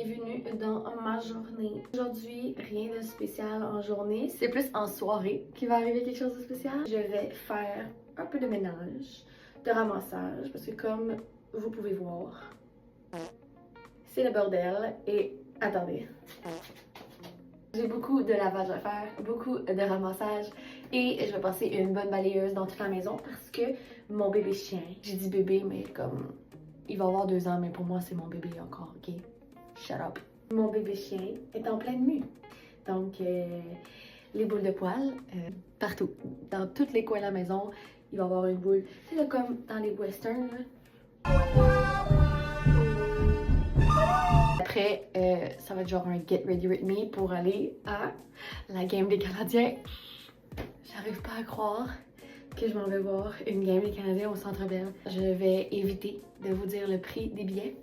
bienvenue dans ma journée. Aujourd'hui, rien de spécial en journée, c'est plus en soirée qu'il va arriver quelque chose de spécial. Je vais faire un peu de ménage, de ramassage, parce que comme vous pouvez voir, c'est le bordel et attendez. J'ai beaucoup de lavage à faire, beaucoup de ramassage et je vais passer une bonne balayeuse dans toute la maison parce que mon bébé chien, j'ai dit bébé mais comme il va avoir 2 ans mais pour moi c'est mon bébé encore, ok? Shut up. Mon bébé chien est en pleine mue. Donc les boules de poils partout, dans tous les coins de la maison, il va y avoir une boule. C'est là comme dans les westerns là. Après, ça va être genre un get ready with me pour aller à la game des Canadiens. J'arrive pas à croire que je m'en vais voir une game des Canadiens au Centre Bell. Je vais éviter de vous dire le prix des billets.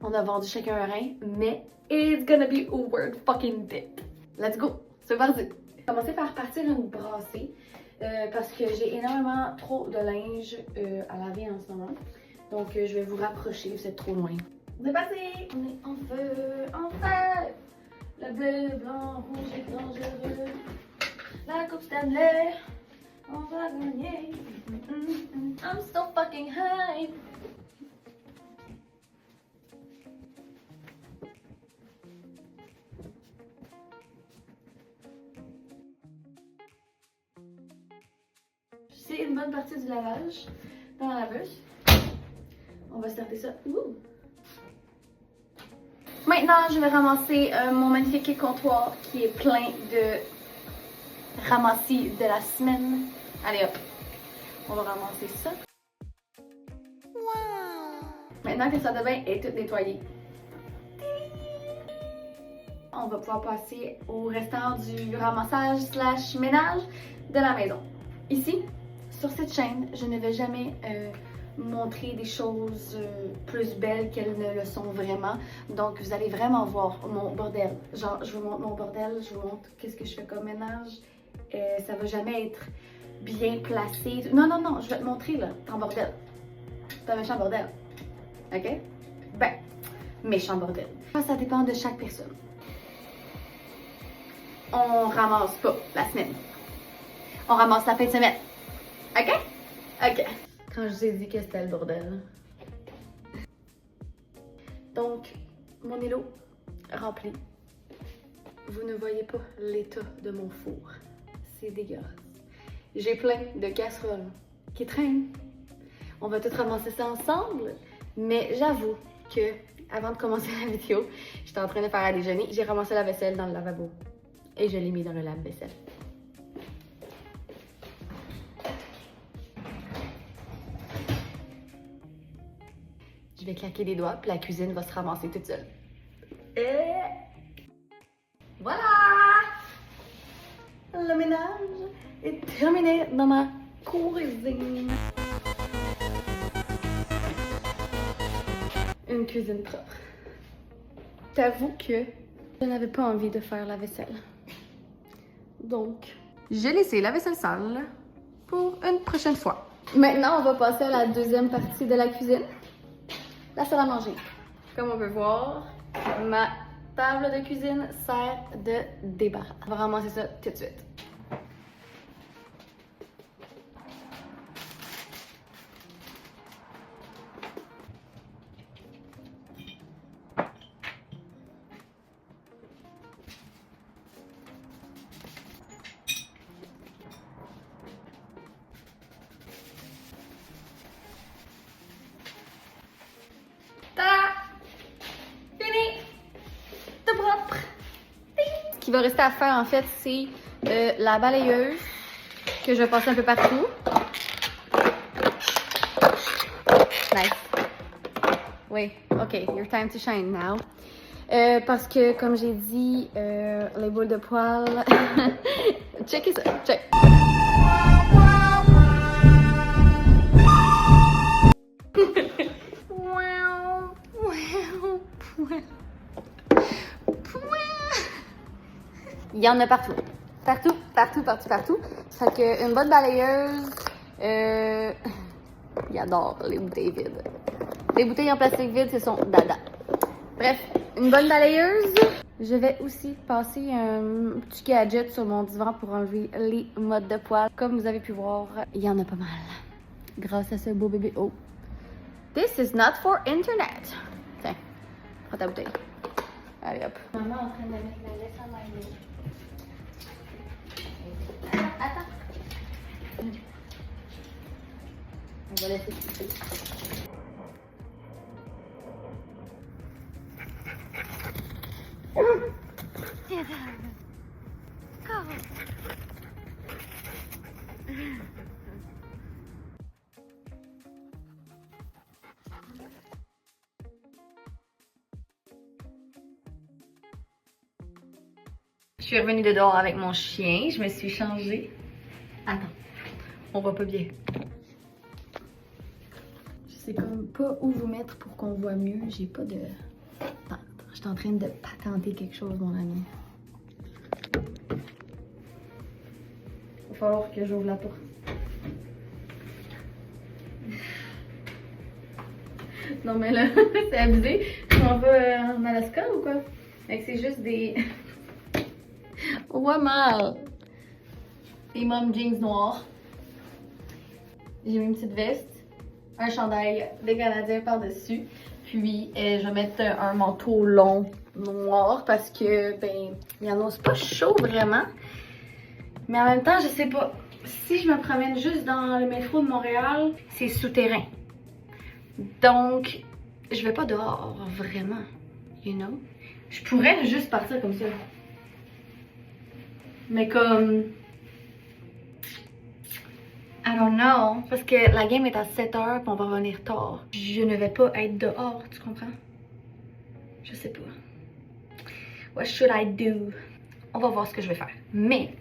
On a vendu chacun un rein, mais it's gonna be worth fucking it. Let's go, c'est parti. Je vais commencer par partir une brassée parce que j'ai énormément trop de linge à laver en ce moment. Donc je vais vous rapprocher, vous êtes trop loin. C'est parti! On est en feu, en feu! Le bleu, le blanc, rouge est dangereux. La coupe Stanley, on va gagner. I'm so fucking high! C'est une bonne partie du lavage dans la laveuse. On va starter ça. Ouh. Maintenant, je vais ramasser mon magnifique comptoir qui est plein de ramassis de la semaine. Allez hop, on va ramasser ça. Wow. Maintenant que ça devait être tout nettoyé, on va pouvoir passer au restant du ramassage slash ménage de la maison. Ici, sur cette chaîne, je ne vais jamais montrer des choses plus belles qu'elles ne le sont vraiment. Donc, vous allez vraiment voir mon bordel. Genre, je vous montre mon bordel, je vous montre qu'est-ce que je fais comme ménage. Ça va jamais être bien placé. Non, non, non, je vais te montrer là, ton bordel. C'est un méchant bordel. OK? Ben, méchant bordel. Ça dépend de chaque personne. On ramasse pas la semaine. On ramasse la fin de semaine. OK? OK. Quand je vous ai dit que c'était le bordel. Donc, mon îlot rempli. Vous ne voyez pas l'état de mon four. C'est dégueulasse. J'ai plein de casseroles qui traînent. On va tout ramasser ça ensemble. Mais j'avoue que, avant de commencer la vidéo, j'étais en train de faire à déjeuner. J'ai ramassé la vaisselle dans le lavabo. Et je l'ai mis dans le lave-vaisselle. Je vais claquer des doigts, puis la cuisine va se ramasser toute seule. Et voilà! Le ménage est terminé dans ma cuisine. Une cuisine propre. T'avoue que je n'avais pas envie de faire la vaisselle. Donc, j'ai laissé la vaisselle sale pour une prochaine fois. Maintenant, on va passer à la deuxième partie de la cuisine. La salle à manger. Comme on peut voir, ma table de cuisine sert de débarras. On va ramasser ça tout de suite. Ce qu'il va rester à faire en fait, c'est la balayeuse que je vais passer un peu partout. Nice. Oui, ok, your time to shine now. Parce que comme j'ai dit, les boules de poils. Checkez ça, check. Il y en a partout. Partout, partout, partout, partout. Fait que une bonne balayeuse. Il adore les bouteilles vides. Les bouteilles en plastique vide, c'est son dada. Bref, une bonne balayeuse. Je vais aussi passer un petit gadget sur mon divan pour enlever les mottes de poils. Comme vous avez pu voir, il y en a pas mal. Grâce à ce beau bébé. Oh. This is not for internet. Tiens, prends ta bouteille. Allez hop. Maman est en train de mettre la laisse à mailler. Attends. On va laisser pousser. Je suis revenue de dehors avec mon chien, je me suis changée. Attends, on voit pas bien. Je sais comme pas où vous mettre pour qu'on voit mieux, j'ai pas de... Attends, je suis en train de patenter quelque chose, mon ami. Il va falloir que j'ouvre la porte. Non mais là, c'est abusé. On va en Alaska ou quoi? C'est juste des... Ouais, mal. Des mom jeans noirs. J'ai mis une petite veste, un chandail des Canadiens par-dessus. Puis je vais mettre un manteau long noir parce que ben il annonce pas chaud vraiment. Mais en même temps, je sais pas. Si je me promène juste dans le métro de Montréal, c'est souterrain. Donc, je vais pas dehors vraiment. You know? Je pourrais juste partir comme ça. Mais comme... I don't know. Parce que la game est à 7h et on va revenir tard. Je ne vais pas être dehors, tu comprends? Je sais pas. What should I do? On va voir ce que je vais faire. Mais,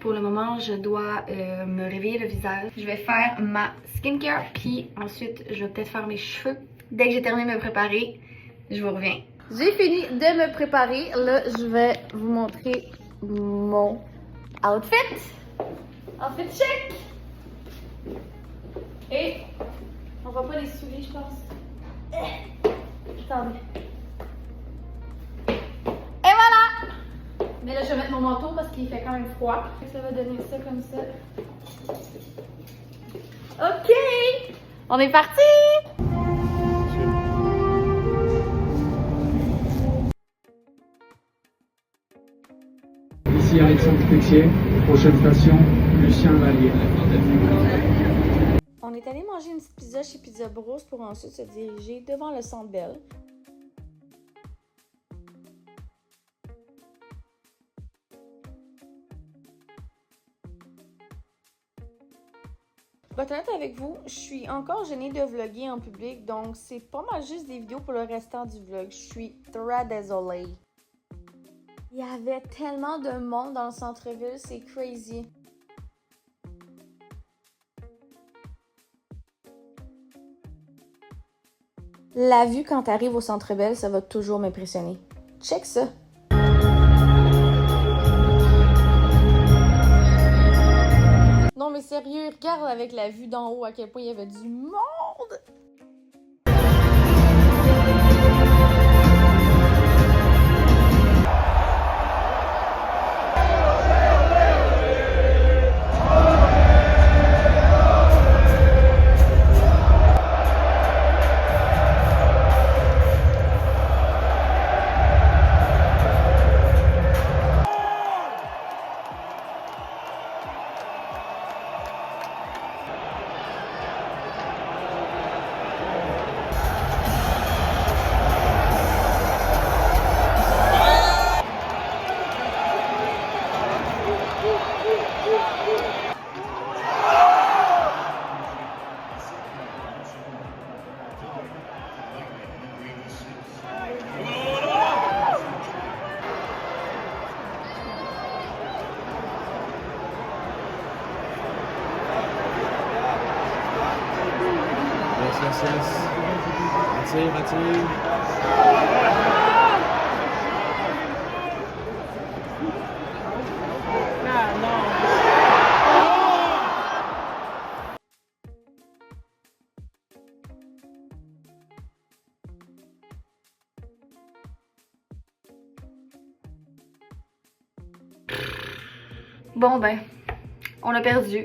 pour le moment, je dois me réveiller le visage. Je vais faire ma skincare, puis ensuite, je vais peut-être faire mes cheveux. Dès que j'ai terminé de me préparer, je vous reviens. J'ai fini de me préparer. Là, je vais vous montrer mon outfit. Outfit check. Et on voit pas les souliers, je pense. Attendez. Et voilà! Mais là, je vais mettre mon manteau parce qu'il fait quand même froid. Ça va donner ça comme ça. OK! On est parti! Ici Alexandre Pétier, prochaine station, Lucien Vallier. On est allé manger une petite pizza chez Pizza Bros pour ensuite se diriger devant le Centre Bell. Pour être honnête avec vous, je suis encore gênée de vlogger en public, donc c'est pas mal juste des vidéos pour le restant du vlog. Je suis très désolée. Il y avait tellement de monde dans le centre-ville, c'est crazy. La vue quand t'arrives au centre-ville, ça va toujours m'impressionner. Check ça! Non mais sérieux, regarde avec la vue d'en haut à quel point il y avait du monde! Attire, attire. Ah non. Bon ben, on a perdu.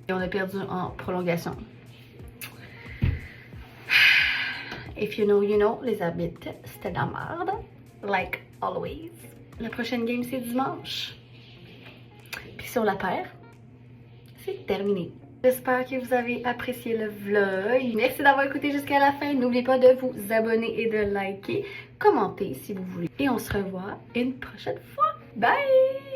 Et on a perdu en prolongation. If you know, you know, les arbitres, c'était de la merde. Like always. La prochaine game, c'est dimanche. Puis si on la perd, c'est terminé. J'espère que vous avez apprécié le vlog. Merci d'avoir écouté jusqu'à la fin. N'oubliez pas de vous abonner et de liker, commenter si vous voulez. Et on se revoit une prochaine fois. Bye!